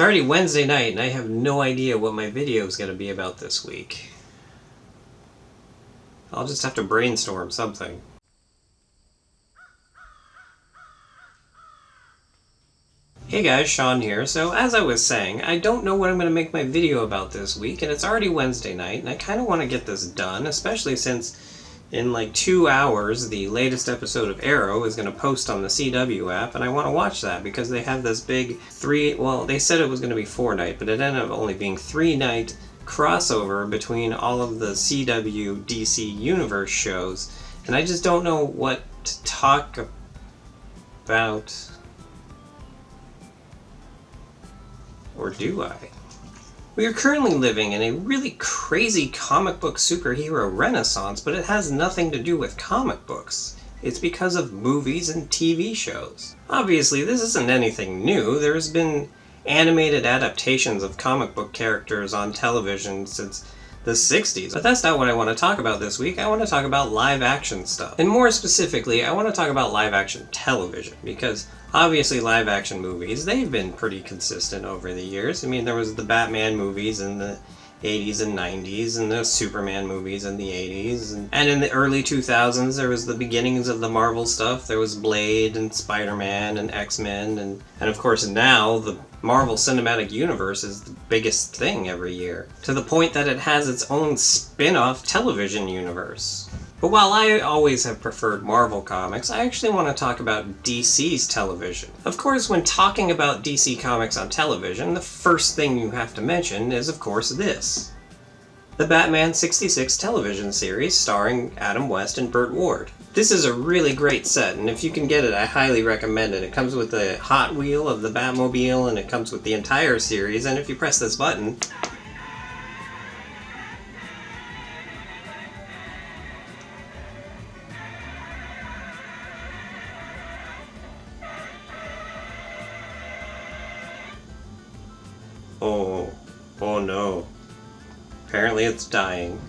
It's already Wednesday night and I have no idea what my video is going to be about this week. I'll just have to brainstorm something. Hey guys, Sean here. So as I was saying, I don't know what I'm going to make my video about this week, and it's already Wednesday night, and I kind of want to get this done, especially since in like 2 hours the latest episode of Arrow is going to post on the CW app, and I want to watch that because they have this big they said it was going to be 4-night, but it ended up only being 3-night crossover between all of the CW DC Universe shows, and I just don't know what to talk about. Or do I? We are currently living in a really crazy comic book superhero renaissance, but it has nothing to do with comic books. It's because of movies and TV shows. Obviously, this isn't anything new. There's been animated adaptations of comic book characters on television since the 60s. But that's not what I want to talk about this week. I want to talk about live action stuff. And more specifically, I want to talk about live action television, because obviously live action movies, they've been pretty consistent over the years. I mean, there was the Batman movies in the 80s and 90s, and the Superman movies in the 80s, and in the early 2000s there was the beginnings of the Marvel stuff. There was Blade and Spider-Man and X-Men, and of course now the Marvel Cinematic Universe is the biggest thing every year, to the point that it has its own spin-off television universe. But while I always have preferred Marvel comics, I actually want to talk about DC's television. Of course, when talking about DC Comics on television, the first thing you have to mention is, of course, this. The Batman 66 television series starring Adam West and Burt Ward. This is a really great set, and if you can get it, I highly recommend it. It comes with the Hot Wheel of the Batmobile, and it comes with the entire series, and if you press this button, Oh no. Apparently it's dying.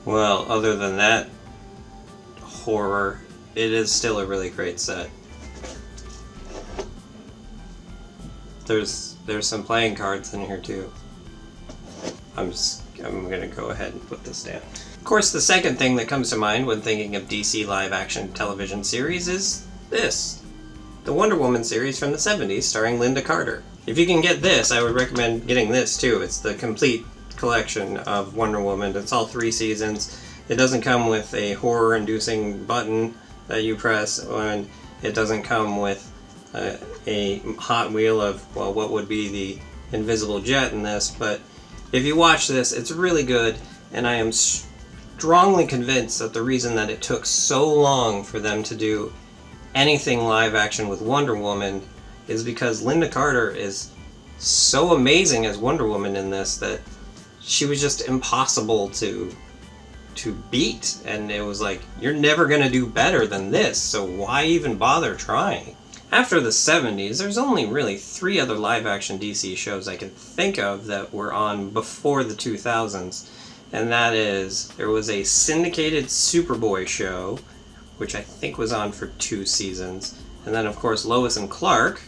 Well, other than that horror, it is still a really great set. There's some playing cards in here too. I'm gonna go ahead and put this down. Of course, the second thing that comes to mind when thinking of DC live-action television series is this. The Wonder Woman series from the 70s starring Linda Carter. If you can get this, I would recommend getting this too. It's the complete collection of Wonder Woman. It's all 3 seasons. It doesn't come with a horror-inducing button that you press, and it doesn't come with a Hot Wheel of, well, what would be the invisible jet in this, but if you watch this, it's really good, and I am strongly convinced that the reason that it took so long for them to do anything live action with Wonder Woman is because Linda Carter is so amazing as Wonder Woman in this that she was just impossible to beat, and it was like, you're never gonna do better than this, so why even bother trying? After the 70s, there's only really 3 other live-action DC shows I can think of that were on before the 2000s, and that is, there was a syndicated Superboy show, which I think was on for 2 seasons, and then of course Lois and Clark,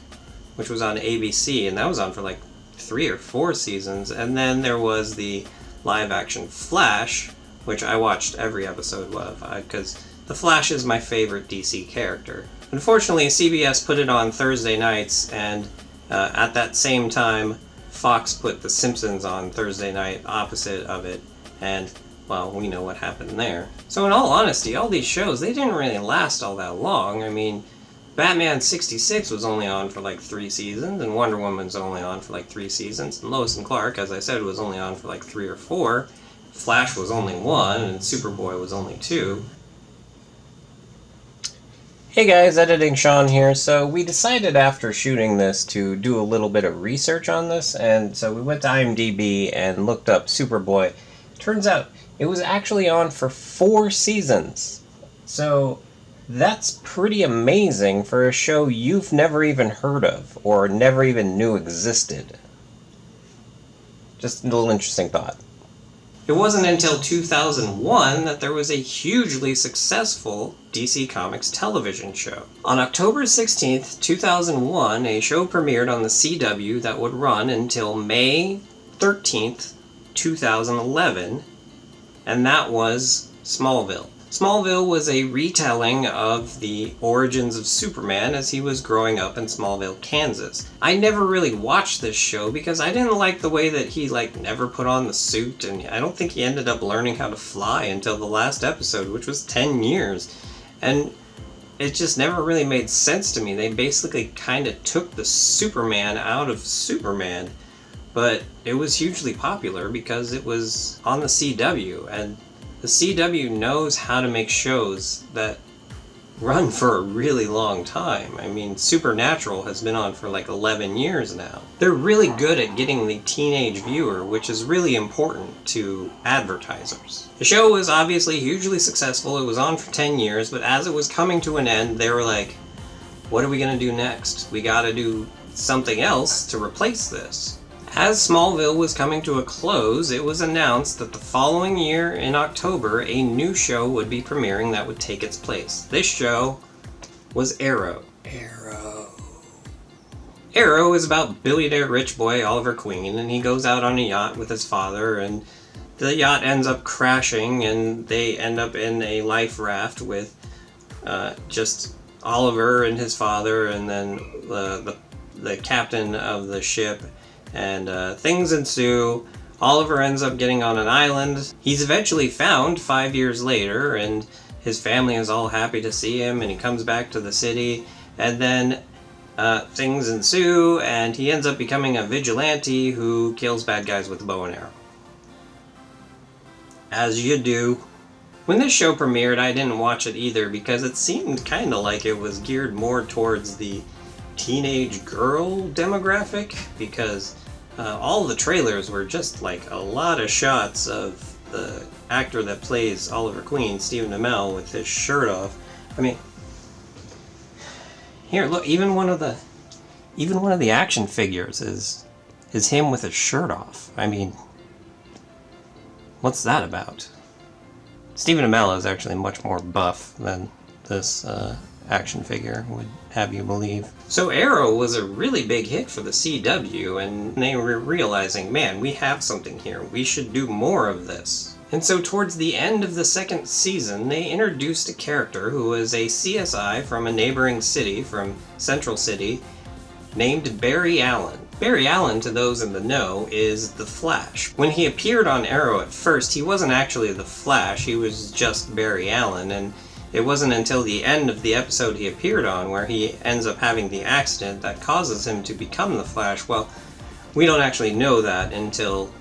which was on ABC, and that was on for like 3 or 4 seasons, and then there was the live-action Flash, which I watched every episode of, because the Flash is my favorite DC character. Unfortunately, CBS put it on Thursday nights, and at that same time, Fox put The Simpsons on Thursday night opposite of it, and, well, we know what happened there. So in all honesty, all these shows, they didn't really last all that long. I mean, Batman 66 was only on for like 3 seasons, and Wonder Woman's only on for like 3 seasons, and Lois and Clark, as I said, was only on for like 3 or 4. Flash was only 1, and Superboy was only 2. Hey guys, Editing Sean here. So we decided after shooting this to do a little bit of research on this, and so we went to IMDb and looked up Superboy. Turns out it was actually on for 4 seasons. So that's pretty amazing for a show you've never even heard of, or never even knew existed. Just a little interesting thought. It wasn't until 2001 that there was a hugely successful DC Comics television show. On October 16th, 2001, a show premiered on the CW that would run until May 13th, 2011, and that was Smallville. Smallville was a retelling of the origins of Superman as he was growing up in Smallville, Kansas. I never really watched this show because I didn't like the way that he never put on the suit, and I don't think he ended up learning how to fly until the last episode, which was 10 years. And it just never really made sense to me. They basically kind of took the Superman out of Superman, but it was hugely popular because it was on the CW, and the CW knows how to make shows that run for a really long time. I mean, Supernatural has been on for 11 years now. They're really good at getting the teenage viewer, which is really important to advertisers. The show was obviously hugely successful. It was on for 10 years, but as it was coming to an end, they were like, what are we going to do next? We got to do something else to replace this. As Smallville was coming to a close, it was announced that the following year, in October, a new show would be premiering that would take its place. This show was Arrow. Arrow is about billionaire rich boy Oliver Queen, and he goes out on a yacht with his father, and the yacht ends up crashing, and they end up in a life raft with just Oliver and his father, and then the captain of the ship. And things ensue. Oliver ends up getting on an island. He's eventually found 5 years later, and his family is all happy to see him, and he comes back to the city. And then things ensue, and he ends up becoming a vigilante who kills bad guys with a bow and arrow. As you do. When this show premiered, I didn't watch it either because it seemed kind of like it was geared more towards the teenage girl demographic, because all the trailers were just a lot of shots of the actor that plays Oliver Queen, Stephen Amell, with his shirt off. I mean, here, look, even one of the action figures is him with his shirt off. I mean, what's that about? Stephen Amell is actually much more buff than this action figure would have you believe. So Arrow was a really big hit for the CW, and they were realizing, man, we have something here. We should do more of this. And so towards the end of the second season, they introduced a character who was a CSI from a neighboring city, from Central City, named Barry Allen. Barry Allen, to those in the know, is the Flash. When he appeared on Arrow at first, he wasn't actually the Flash, he was just Barry Allen, and it wasn't until the end of the episode he appeared on where he ends up having the accident that causes him to become the Flash. Well, we don't actually know that until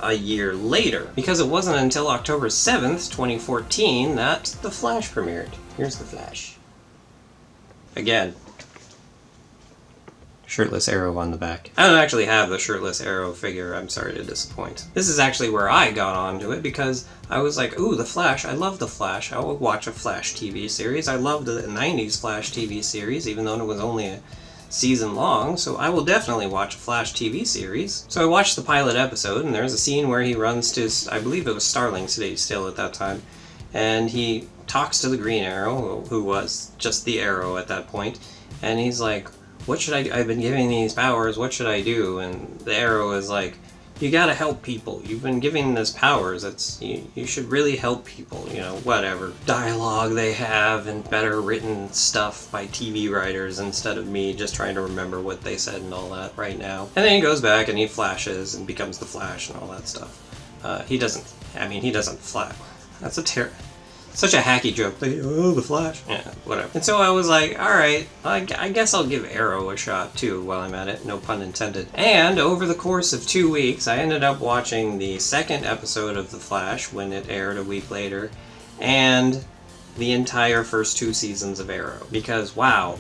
a year later, because it wasn't until October 7th, 2014 that The Flash premiered. Here's The Flash. Again, shirtless Arrow on the back. I don't actually have the shirtless Arrow figure, I'm sorry to disappoint. This is actually where I got onto it, because I was like, ooh, The Flash, I love The Flash, I will watch a Flash TV series. I loved the 90s Flash TV series, even though it was only a season long, so I will definitely watch a Flash TV series. So I watched the pilot episode, and there's a scene where he runs to, I believe it was Starling City still at that time, and he talks to the Green Arrow, who was just the Arrow at that point, and he's like, what should I do? I've been given these powers, what should I do? And the Arrow is like, you gotta help people. You've been given this powers. You should really help people, you know, whatever dialogue they have and better written stuff by TV writers instead of me just trying to remember what they said and all that right now. And then he goes back and he flashes and becomes the Flash and all that stuff. He doesn't flash. That's such a hacky joke. Oh, the Flash. Yeah, whatever. And so I was like, alright, I guess I'll give Arrow a shot too while I'm at it, no pun intended. And over the course of 2 weeks, I ended up watching the second episode of The Flash when it aired a week later, and the entire first 2 seasons of Arrow. Because, wow,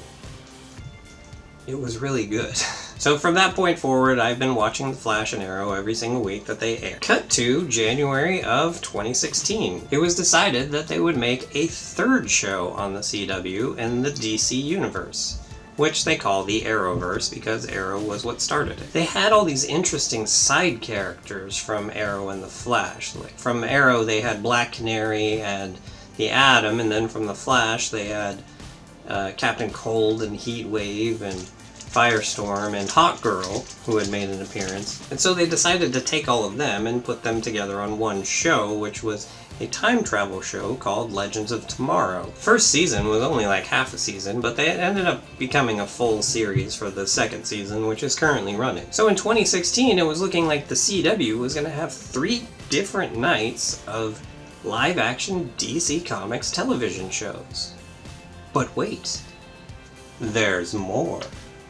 it was really good. So from that point forward, I've been watching The Flash and Arrow every single week that they air. Cut to January of 2016. It was decided that they would make a third show on the CW in the DC universe. which they call the Arrowverse because Arrow was what started it. They had all these interesting side characters from Arrow and the Flash. Like from Arrow they had Black Canary and the Atom, and then from the Flash they had Captain Cold and Heatwave and Firestorm and Hawkgirl, who had made an appearance. And so they decided to take all of them and put them together on one show, which was a time travel show called Legends of Tomorrow. First season was only like half a season, but they ended up becoming a full series for the second season, which is currently running. So in 2016, it was looking like the CW was going to have 3 different nights of live-action DC Comics television shows. But wait, there's more.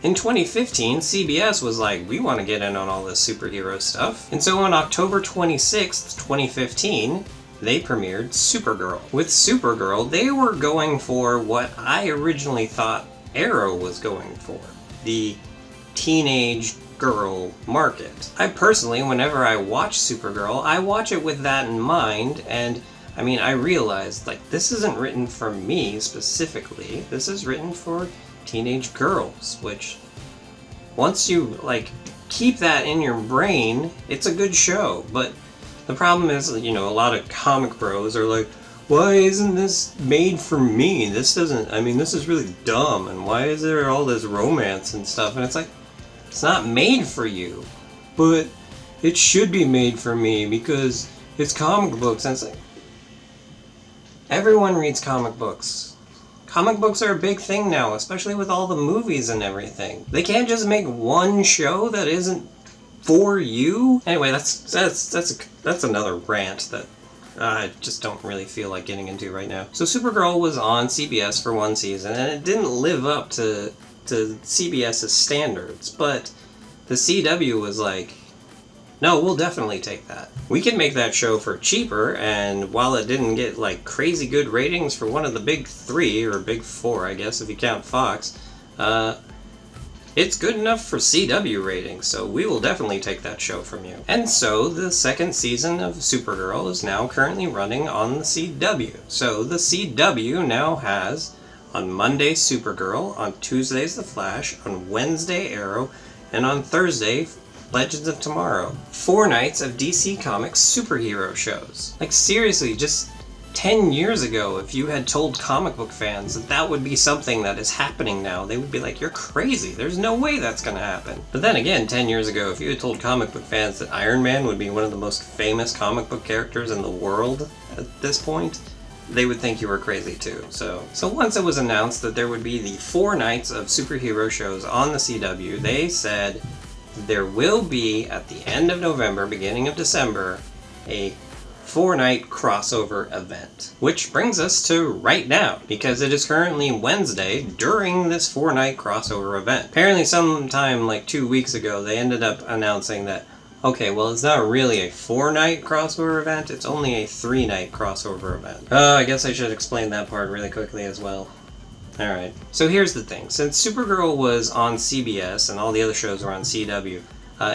In 2015, CBS was like, we want to get in on all this superhero stuff. And so on October 26th, 2015, they premiered Supergirl. With Supergirl, they were going for what I originally thought Arrow was going for. The teenage girl market. I personally, whenever I watch Supergirl, I watch it with that in mind, and I mean, I realized, like, this isn't written for me specifically. This is written for teenage girls, which, once you, like, keep that in your brain, it's a good show. But the problem is, you know, a lot of comic bros are like, why isn't this made for me? This doesn't, I mean, this is really dumb, and why is there all this romance and stuff? And it's like, it's not made for you, but it should be made for me because it's comic books. And it's like, everyone reads comic books. Comic books are a big thing now, especially with all the movies and everything. They can't just make one show that isn't for you. Anyway, that's another rant that I just don't really feel like getting into right now. So Supergirl was on CBS for one season, and it didn't live up to CBS's standards, but the CW was like, no, we'll definitely take that. We can make that show for cheaper, and while it didn't get like crazy good ratings for one of the big 3, or big 4, I guess, if you count Fox, it's good enough for CW ratings, so we will definitely take that show from you. And so the second season of Supergirl is now currently running on the CW. So the CW now has, on Monday, Supergirl, on Tuesdays, The Flash, on Wednesday, Arrow, and on Thursday, Legends of Tomorrow. 4 nights of DC Comics superhero shows. Like, seriously, just 10 years ago, if you had told comic book fans that that would be something that is happening now, they would be like, you're crazy, there's no way that's gonna happen. But then again, 10 years ago, if you had told comic book fans that Iron Man would be one of the most famous comic book characters in the world at this point, they would think you were crazy too. So once it was announced that there would be the 4 nights of superhero shows on the CW, they said there will be, at the end of November, beginning of December, a 4-night crossover event. Which brings us to right now, because it is currently Wednesday during this 4-night crossover event. Apparently sometime like 2 weeks ago, they ended up announcing that, okay, well, it's not really a 4-night crossover event, it's only a 3-night crossover event. I guess I should explain that part really quickly as well. Alright, so here's the thing. Since Supergirl was on CBS and all the other shows were on CW,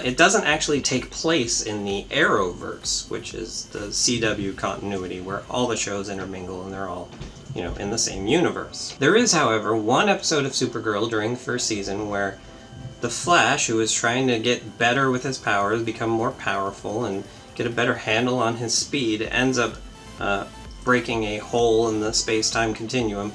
it doesn't actually take place in the Arrowverse, which is the CW continuity where all the shows intermingle and they're all, you know, in the same universe. There is, however, one episode of Supergirl during the first season where the Flash, who is trying to get better with his powers, become more powerful, and get a better handle on his speed, ends up breaking a hole in the space-time continuum.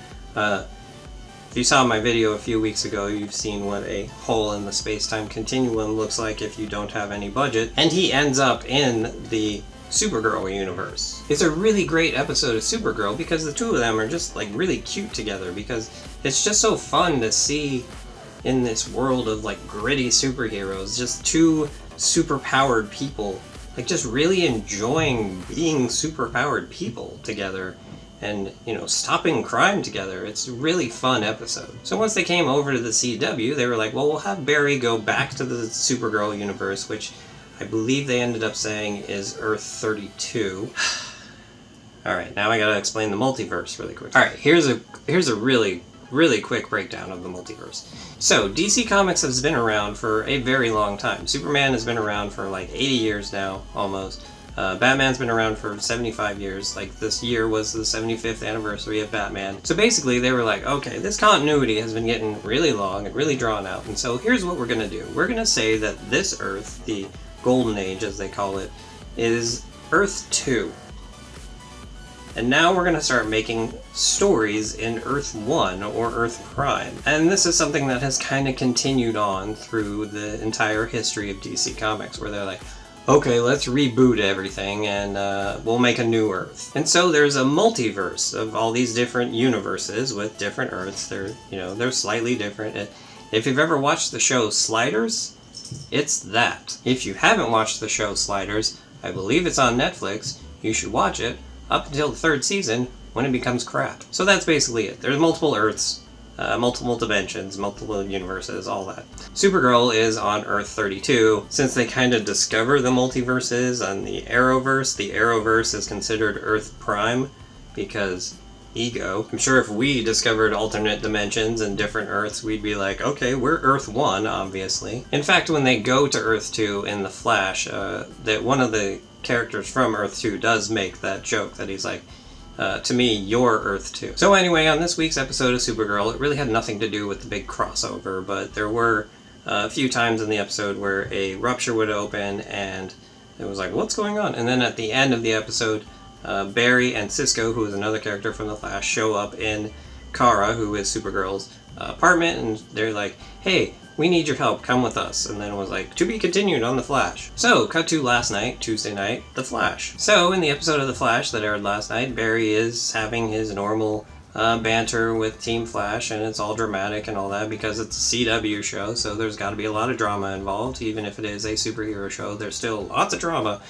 If you saw my video a few weeks ago, you've seen what a hole in the space-time continuum looks like if you don't have any budget. And he ends up in the Supergirl universe. It's a really great episode of Supergirl because the two of them are just like really cute together, because it's just so fun to see in this world of like gritty superheroes, just 2 super-powered people, like just really enjoying being super-powered people together. And, you know, stopping crime together. It's a really fun episode. So once they came over to the CW, they were like, well, we'll have Barry go back to the Supergirl universe, which I believe they ended up saying is Earth 32. Alright, now I gotta explain the multiverse really quick. Alright, here's a really, really quick breakdown of the multiverse. So, DC Comics has been around for a very long time. Superman has been around for like 80 years now, almost. Batman's been around for 75 years. Like, this year was the 75th anniversary of Batman. So basically, they were like, okay, this continuity has been getting really long and really drawn out. And so here's what we're going to do. We're going to say that this Earth, the Golden Age, as they call it, is Earth 2. And now we're going to start making stories in Earth 1 or Earth Prime. And this is something that has kind of continued on through the entire history of DC Comics, where they're like, okay, let's reboot everything and we'll make a new Earth. And so there's a multiverse of all these different universes with different Earths. They're slightly different. If you've ever watched the show Sliders, it's that. If you haven't watched the show Sliders, I believe it's on Netflix. You should watch it up until the 3rd season when it becomes crap. So that's basically it. There's multiple Earths. Multiple dimensions, multiple universes, all that. Supergirl is on Earth 32. Since they kind of discover the multiverses on the Arrowverse is considered Earth Prime because ego. I'm sure if we discovered alternate dimensions and different Earths, we'd be like, okay, we're Earth 1, obviously. In fact, when they go to Earth 2 in The Flash, that one of the characters from Earth 2 does make that joke that he's like, to me, you're Earth 2. So anyway, on this week's episode of Supergirl, it really had nothing to do with the big crossover, but there were a few times in the episode where a rupture would open and it was like, what's going on? And then at the end of the episode, Barry and Cisco, who is another character from The Flash, show up in Kara, who is Supergirl's apartment, and they're like, hey, we need your help, come with us. And then it was like, to be continued on The Flash. So, cut to last night, Tuesday night, The Flash. So, in the episode of The Flash that aired last night, Barry is having his normal banter with Team Flash, and it's all dramatic and all that because it's a CW show, so there's got to be a lot of drama involved. Even if it is a superhero show, there's still lots of drama.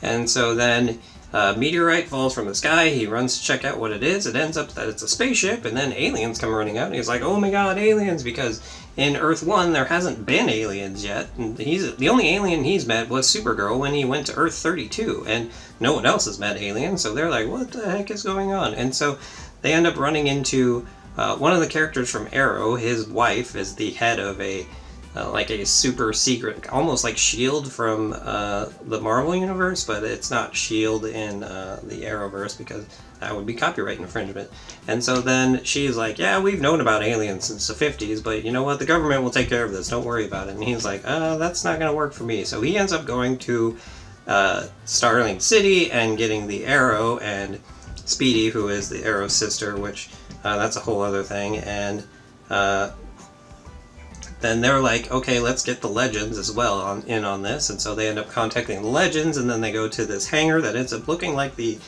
And so then meteorite falls from the sky, he runs to check out what it is, it ends up that it's a spaceship, and then aliens come running out, and he's like, oh my god, aliens, because in Earth 1 there hasn't been aliens yet, and the only alien he's met was Supergirl when he went to Earth 32, and no one else has met aliens, so they're like, what the heck is going on? And so they end up running into one of the characters from Arrow. His wife is the head of a super secret, almost like S.H.I.E.L.D. from the Marvel Universe, but it's not S.H.I.E.L.D. in the Arrowverse because that would be copyright infringement. And so then she's like, yeah, we've known about aliens since the 50s, but you know what, the government will take care of this, don't worry about it. And he's like, that's not going to work for me. So he ends up going to Starling City and getting the Arrow and Speedy, who is the Arrow's sister, which that's a whole other thing. And then they're like, okay, let's get the Legends as well in on this. And so they end up contacting the Legends, and then they go to this hangar that ends up looking like the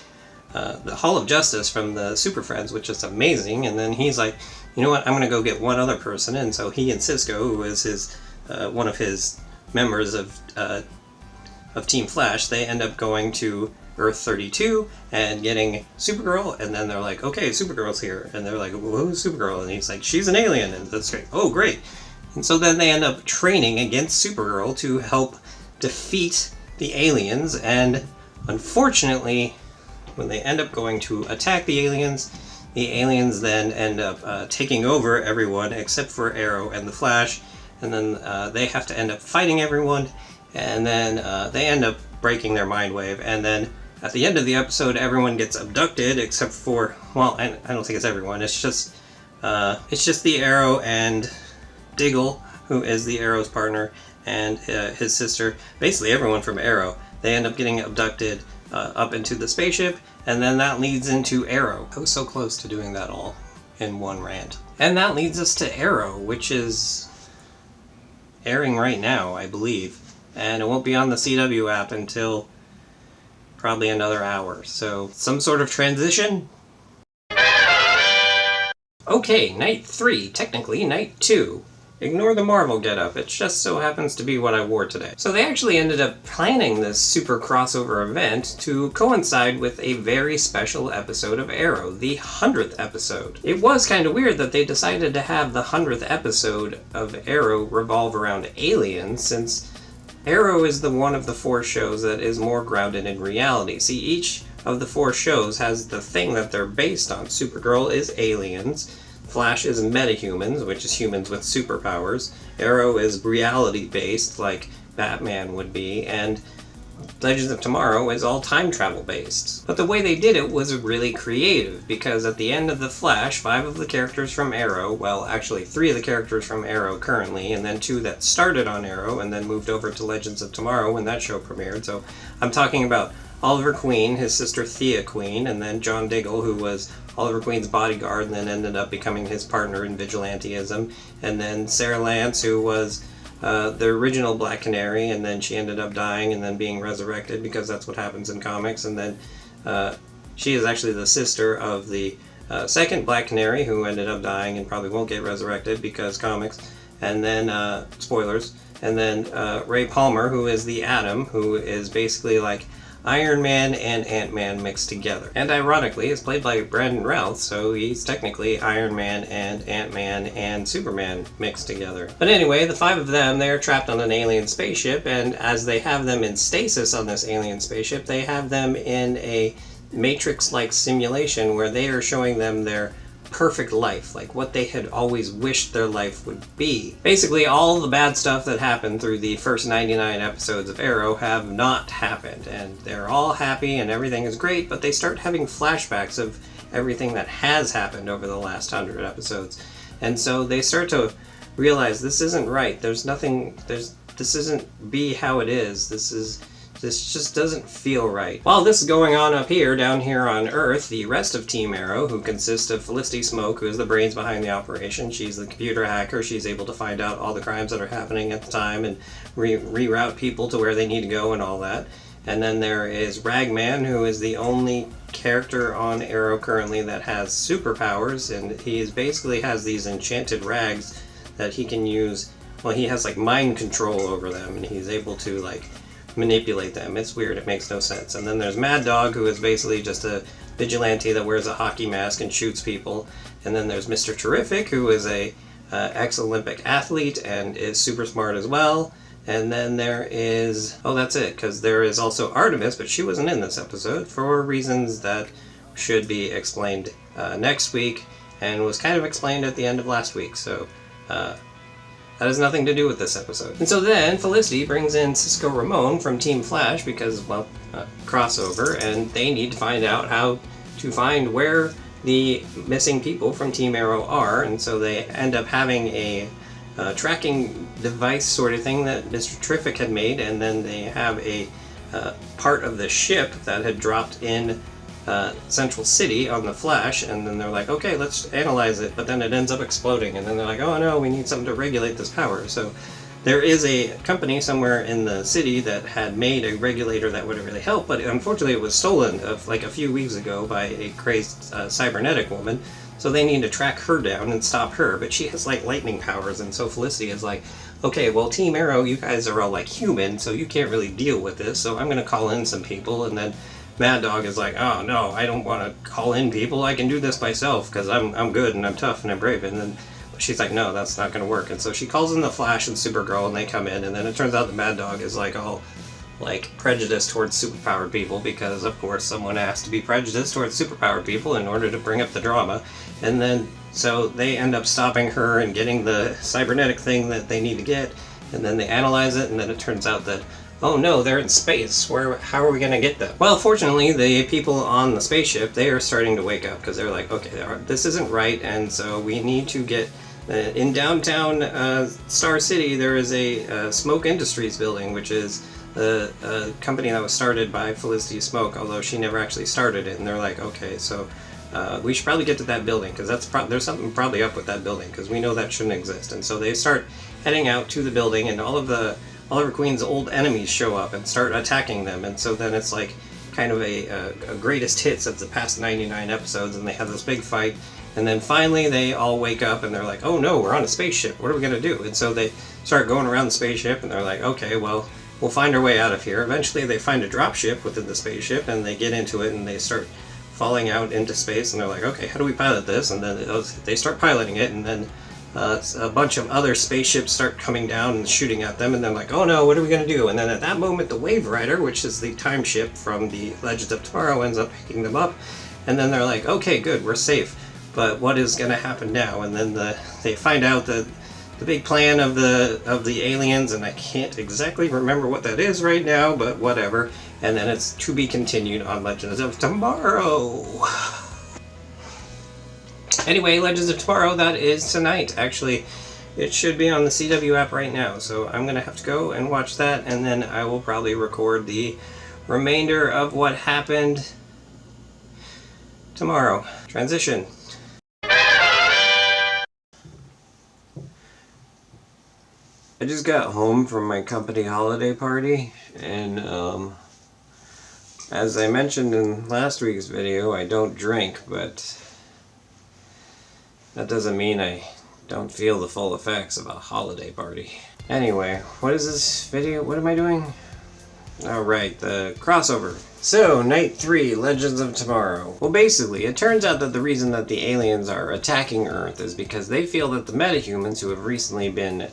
Hall of Justice from the Super Friends, which is amazing. And then he's like, you know what, I'm going to go get one other person. And so he and Cisco, who is his one of his members of Team Flash, they end up going to Earth 32 and getting Supergirl, and then they're like, okay, Supergirl's here. And they're like, well, who's Supergirl? And he's like, she's an alien. And that's great. Oh, great. And so then they end up training against Supergirl to help defeat the aliens, and unfortunately, when they end up going to attack the aliens then end up taking over everyone except for Arrow and the Flash, and then they have to end up fighting everyone, and then they end up breaking their mind wave, and then at the end of the episode, everyone gets abducted except for, well, I don't think it's everyone, it's just the Arrow and Diggle, who is the Arrow's partner, and his sister, basically everyone from Arrow. They end up getting abducted up into the spaceship, and then that leads into Arrow. I was so close to doing that all in one rant. And that leads us to Arrow, which is airing right now, I believe. And it won't be on the CW app until probably another hour. So, some sort of transition? Okay, night 3, technically night 2. Ignore the Marvel getup, it just so happens to be what I wore today. So they actually ended up planning this super crossover event to coincide with a very special episode of Arrow, the 100th episode. It was kind of weird that they decided to have the 100th episode of Arrow revolve around aliens, since Arrow is the one of the 4 shows that is more grounded in reality. See, each of the 4 shows has the thing that they're based on. Supergirl is aliens, Flash is metahumans, which is humans with superpowers. Arrow is reality-based, like Batman would be, and Legends of Tomorrow is all time travel based. But the way they did it was really creative, because at the end of The Flash, 5 of the characters from Arrow, well, actually 3 of the characters from Arrow currently, and then 2 that started on Arrow and then moved over to Legends of Tomorrow when that show premiered. So I'm talking about Oliver Queen, his sister Thea Queen, and then John Diggle, who was Oliver Queen's bodyguard and then ended up becoming his partner in vigilantism, and then Sarah Lance, who was the original Black Canary, and then she ended up dying and then being resurrected, because that's what happens in comics. And then she is actually the sister of the second Black Canary, who ended up dying and probably won't get resurrected because comics. And then, spoilers, and then Ray Palmer, who is the Atom, who is basically like Iron Man and Ant-Man mixed together. And ironically, is played by Brandon Routh, so he's technically Iron Man and Ant-Man and Superman mixed together. But anyway, the 5 of them, they're trapped on an alien spaceship, and as they have them in stasis on this alien spaceship, they have them in a Matrix-like simulation where they are showing them their perfect life, like what they had always wished their life would be. Basically, all the bad stuff that happened through the first 99 episodes of Arrow have not happened, and they're all happy and everything is great, but they start having flashbacks of everything that has happened over the last 100 episodes. And so they start to realize this isn't right. This isn't be how it is. This just doesn't feel right. While this is going on up here, down here on Earth, the rest of Team Arrow, who consists of Felicity Smoke, who is the brains behind the operation, she's the computer hacker, she's able to find out all the crimes that are happening at the time and reroute people to where they need to go and all that. And then there is Ragman, who is the only character on Arrow currently that has superpowers, and he basically has these enchanted rags that he can use. Well, he has like mind control over them, and he's able to like manipulate them. It's weird, it makes no sense. And then there's Mad Dog, who is basically just a vigilante that wears a hockey mask and shoots people. And then there's Mr. Terrific, who is a ex-Olympic athlete and is super smart as well. And then there is, oh, that's it, because there is also Artemis, but she wasn't in this episode for reasons that should be explained next week, and was kind of explained at the end of last week. So that has nothing to do with this episode. And so then Felicity brings in Cisco Ramon from Team Flash because, well, crossover, and they need to find out how to find where the missing people from Team Arrow are, and so they end up having a tracking device sort of thing that Mr. Terrific had made, and then they have a part of the ship that had dropped in Central City on the Flash, and then they're like, okay, let's analyze it, but then it ends up exploding, and then they're like, oh no, we need something to regulate this power. So there is a company somewhere in the city that had made a regulator that would really help, but unfortunately it was stolen like a few weeks ago by a crazed cybernetic woman, so they need to track her down and stop her, but she has like lightning powers, and so Felicity is like, okay, well, Team Arrow, you guys are all like human, so you can't really deal with this, so I'm going to call in some people. And then Mad Dog is like, oh no, I don't want to call in people, I can do this myself, because I'm good and I'm tough and I'm brave. And then she's like, no, that's not going to work. And so she calls in the Flash and Supergirl, and they come in, and then it turns out the Mad Dog is like all like prejudiced towards superpowered people, because of course someone has to be prejudiced towards superpowered people in order to bring up the drama. And then so they end up stopping her and getting the cybernetic thing that they need to get, and then they analyze it, and then it turns out that, oh no, they're in space. How are we going to get them? Well, fortunately, the people on the spaceship, they are starting to wake up, because they're like, okay, this isn't right, and so we need to get... in downtown Star City, there is a Smoke Industries building, which is a company that was started by Felicity Smoke, although she never actually started it. And they're like, okay, so we should probably get to that building, because there's something probably up with that building, because we know that shouldn't exist. And so they start heading out to the building, and all of Oliver Queen's old enemies show up and start attacking them. And so then it's like kind of a greatest hits of the past 99 episodes, and they have this big fight. And then finally they all wake up and they're like, oh no, we're on a spaceship, what are we going to do? And so they start going around the spaceship, and they're like, okay, well, we'll find our way out of here. Eventually they find a dropship within the spaceship, and they get into it, and they start falling out into space, and they're like, okay, how do we pilot this? And then they start piloting it, and then a bunch of other spaceships start coming down and shooting at them, and they're like, oh no, what are we going to do? And then at that moment, the Wave Rider, which is the time ship from the Legends of Tomorrow, ends up picking them up, and then they're like, okay, good, we're safe, but what is going to happen now? And then they find out that the big plan of the aliens, and I can't exactly remember what that is right now, but whatever. And then it's to be continued on Legends of Tomorrow. Anyway, Legends of Tomorrow, that is tonight. Actually, it should be on the CW app right now, so I'm gonna have to go and watch that, and then I will probably record the remainder of what happened tomorrow. Transition. I just got home from my company holiday party, and as I mentioned in last week's video, I don't drink, but that doesn't mean I don't feel the full effects of a holiday party. Anyway, what is this video? What am I doing? Alright, the crossover. So, Night 3, Legends of Tomorrow. Well, basically, it turns out that the reason that the aliens are attacking Earth is because they feel that the metahumans who have recently been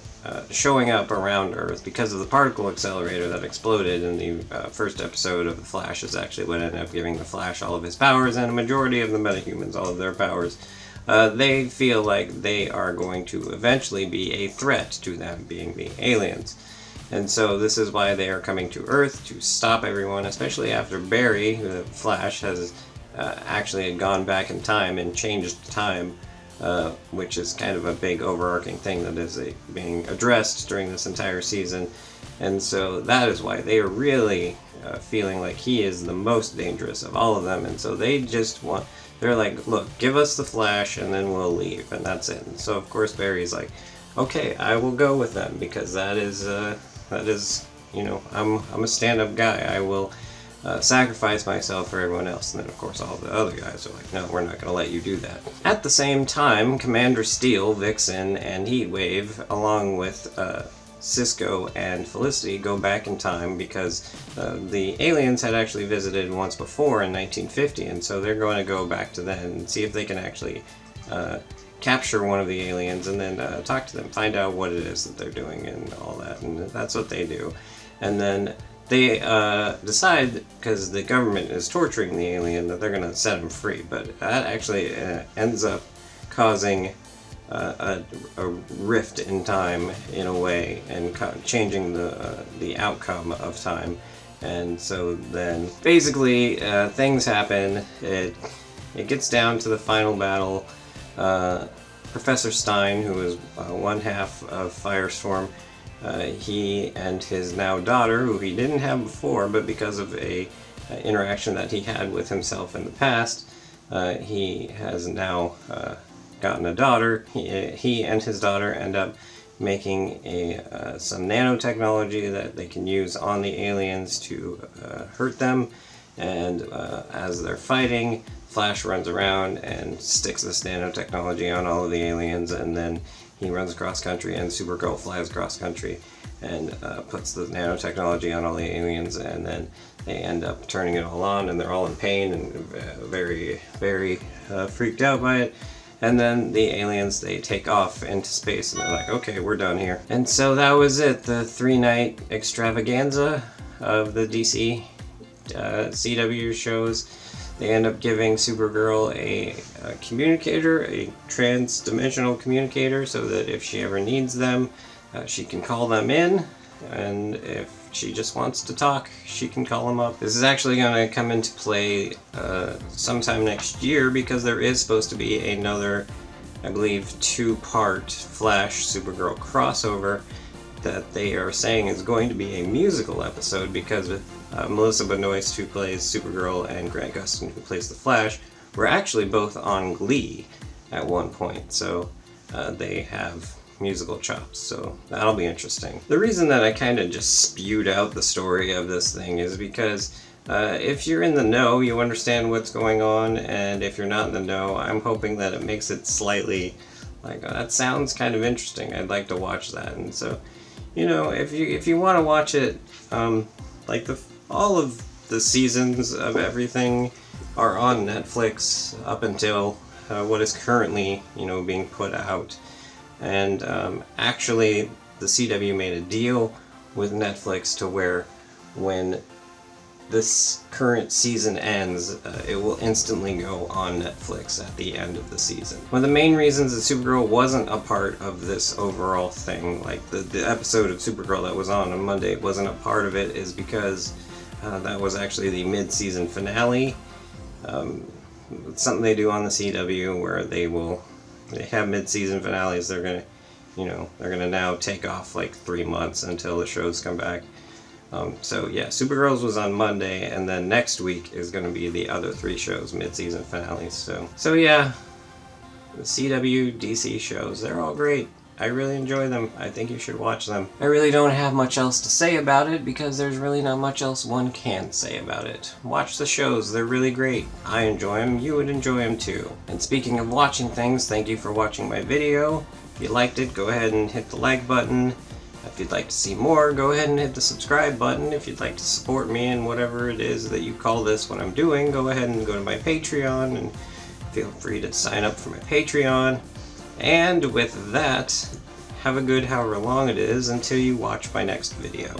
showing up around Earth because of the particle accelerator that exploded in the first episode of The Flash is actually what ended up giving The Flash all of his powers, and a majority of the metahumans all of their powers. They feel like they are going to eventually be a threat to them, being the aliens. And so this is why they are coming to Earth, to stop everyone, especially after Barry, the Flash, has actually had gone back in time and changed time, which is kind of a big overarching thing that is being addressed during this entire season. And so that is why they are really feeling like he is the most dangerous of all of them. And so they just want... They're like, look, give us the Flash and then we'll leave, and that's it. And so of course Barry's like, okay, I will go with them, because that is, you know, I'm a stand-up guy. I will sacrifice myself for everyone else. And then of course all the other guys are like, no, we're not going to let you do that. At the same time, Commander Steel, Vixen, and Heatwave, along with Cisco and Felicity, go back in time because the aliens had actually visited once before in 1950, and so they're going to go back to then and see if they can actually capture one of the aliens and then talk to them, find out what it is that they're doing and all that, and that's what they do. And then they decide, because the government is torturing the alien, that they're going to set him free, but that actually ends up causing a rift in time in a way, and changing the outcome of time. And so then basically things happen. It gets down to the final battle. Professor Stein, who is one half of Firestorm, he and his now daughter, who he didn't have before, but because of a interaction that he had with himself in the past, he has now gotten a daughter. He and his daughter end up making some nanotechnology that they can use on the aliens to hurt them, and as they're fighting, Flash runs around and sticks this nanotechnology on all of the aliens, and then he runs across country, and Supergirl flies across country and puts the nanotechnology on all the aliens, and then they end up turning it all on, and they're all in pain and very, very freaked out by it. And then the aliens, they take off into space, and they're like, okay, we're done here. And so that was it, the 3-night extravaganza of the DC CW shows. They end up giving Supergirl a communicator, a trans-dimensional communicator, so that if she ever needs them, she can call them in, and if she just wants to talk, she can call them up. This is actually going to come into play sometime next year, because there is supposed to be another, I believe, 2-part Flash Supergirl crossover that they are saying is going to be a musical episode, because Melissa Benoist, who plays Supergirl, and Grant Gustin, who plays the Flash, were actually both on Glee at one point, so they have musical chops, so that'll be interesting. The reason that I kind of just spewed out the story of this thing is because if you're in the know, you understand what's going on, and if you're not in the know, I'm hoping that it makes it slightly like, that sounds kind of interesting, I'd like to watch that. And so, you know, if you want to watch it, like all of the seasons of everything are on Netflix up until what is currently, you know, being put out. And actually, the CW made a deal with Netflix to where when this current season ends, it will instantly go on Netflix at the end of the season. One of the main reasons that Supergirl wasn't a part of this overall thing, like the episode of Supergirl that was on Monday wasn't a part of it, is because that was actually the mid-season finale. It's something they do on the CW where they have mid-season finales. They're gonna now take off like 3 months until the shows come back. So yeah, Supergirls was on Monday, and then next week is going to be the other 3 shows, mid-season finales. So yeah, the CW, DC shows, they're all great. I really enjoy them. I think you should watch them. I really don't have much else to say about it because there's really not much else one can say about it. Watch the shows, they're really great. I enjoy them, you would enjoy them too. And speaking of watching things, thank you for watching my video. If you liked it, go ahead and hit the like button. If you'd like to see more, go ahead and hit the subscribe button. If you'd like to support me in whatever it is that you call this what I'm doing, go ahead and go to my Patreon and feel free to sign up for my Patreon. And with that, have a good however long it is until you watch my next video.